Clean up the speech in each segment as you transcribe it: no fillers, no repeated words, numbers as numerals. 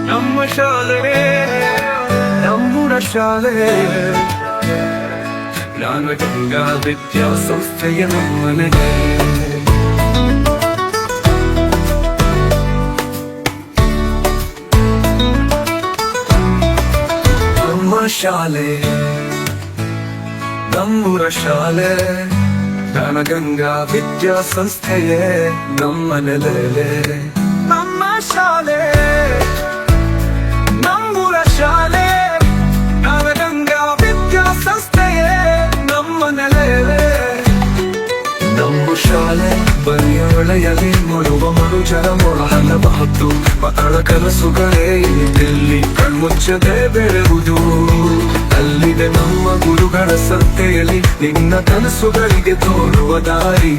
ನಮ್ಮ ಶಾಲೆ ನಮ್ಮೂರ ಶಾಲೆ ಜ್ಞಾನಗಂಗಾ ವಿದ್ಯಾಸಂಸ್ಥೆಯ ನಮ್ಮನೆಗೆ. ನಮ್ಮ ಶಾಲೆ ನಮ್ಮೂರ ಶಾಲೆ ಜ್ಞಾನಗಂಗಾ ವಿದ್ಯಾಸಂಸ್ಥೆಯೇ ನಮ್ಮ ನೆಲೆ. ನಮ್ಮ ಶಾಲೆ ನಮ್ಮೂರ ಶಾಲೆ ಜ್ಞಾನಗಂಗಾ ವಿದ್ಯಾಸಂಸ್ಥೆಯೇ ನಮ್ಮ ನೆಲೆ. ನಮ್ಮ ಶಾಲೆ ಬರೆಯೊಳೆಯಲಿ ಮುಳುವ ಮನುಜರ ಮೊಳ ಹಲಬಹುದು ಮಕ್ಕಳ ಕನಸುಗಳೇ ಇಲ್ಲಿ ಕಣ್ಮುಚ್ಚದೆ ಬೆಳೆಯುವುದು. ಅಲ್ಲಿದೆ ನಮ್ಮ ಗುರುಗಳ ಸಂತೆಯಲ್ಲಿ ನಿನ್ನ ಕನಸುಗಳಿಗೆ ತೋರುವ ದಾರಿ.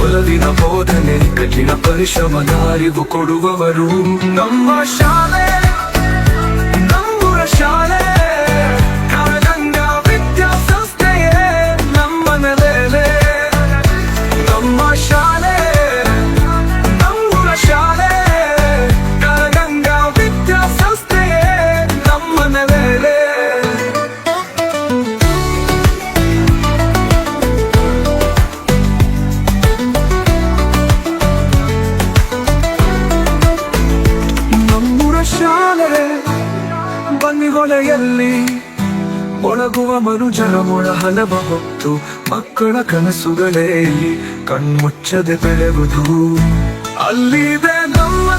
ಒಲವಿನ ಬೋಧನೆ ಕಠಿಣ ಪರಿಶ್ರಮದ ಅರಿವು ಕೊಡುವವರು. ನಮ್ಮ ಶಾಲೆ ನಮ್ಮೂರ ಶಾಲೆ ಜ್ಞಾನಗಂಗಾ ವಿದ್ಯಾಸಂಸ್ಥೆಯೇ ನಮ್ಮ ನೆಲೆ. ನಮ್ಮ ಶಾಲೆ ನಮ್ಮೂರ ಶಾಲೆ ಜ್ಞಾನಗಂಗಾ ವಿದ್ಯಾಸಂಸ್ಥೆಯೇ ನಮ್ಮ ನೆಲೆ. ಶಾಲೆ ಬನ್ನಿಗೊಲೆಯಲ್ಲಿ ಒಳಗುವ ಮನುಜರ ಮೊಳ ಹಲವ ಹೊತ್ತು ಮಕ್ಕಳ ಕನಸುಗಳೇ ಕಣ್ಮುಚ್ಚದೆ ಬೆಳೆಯುವುದು. ಅಲ್ಲಿದೆ ನಮ್ಮ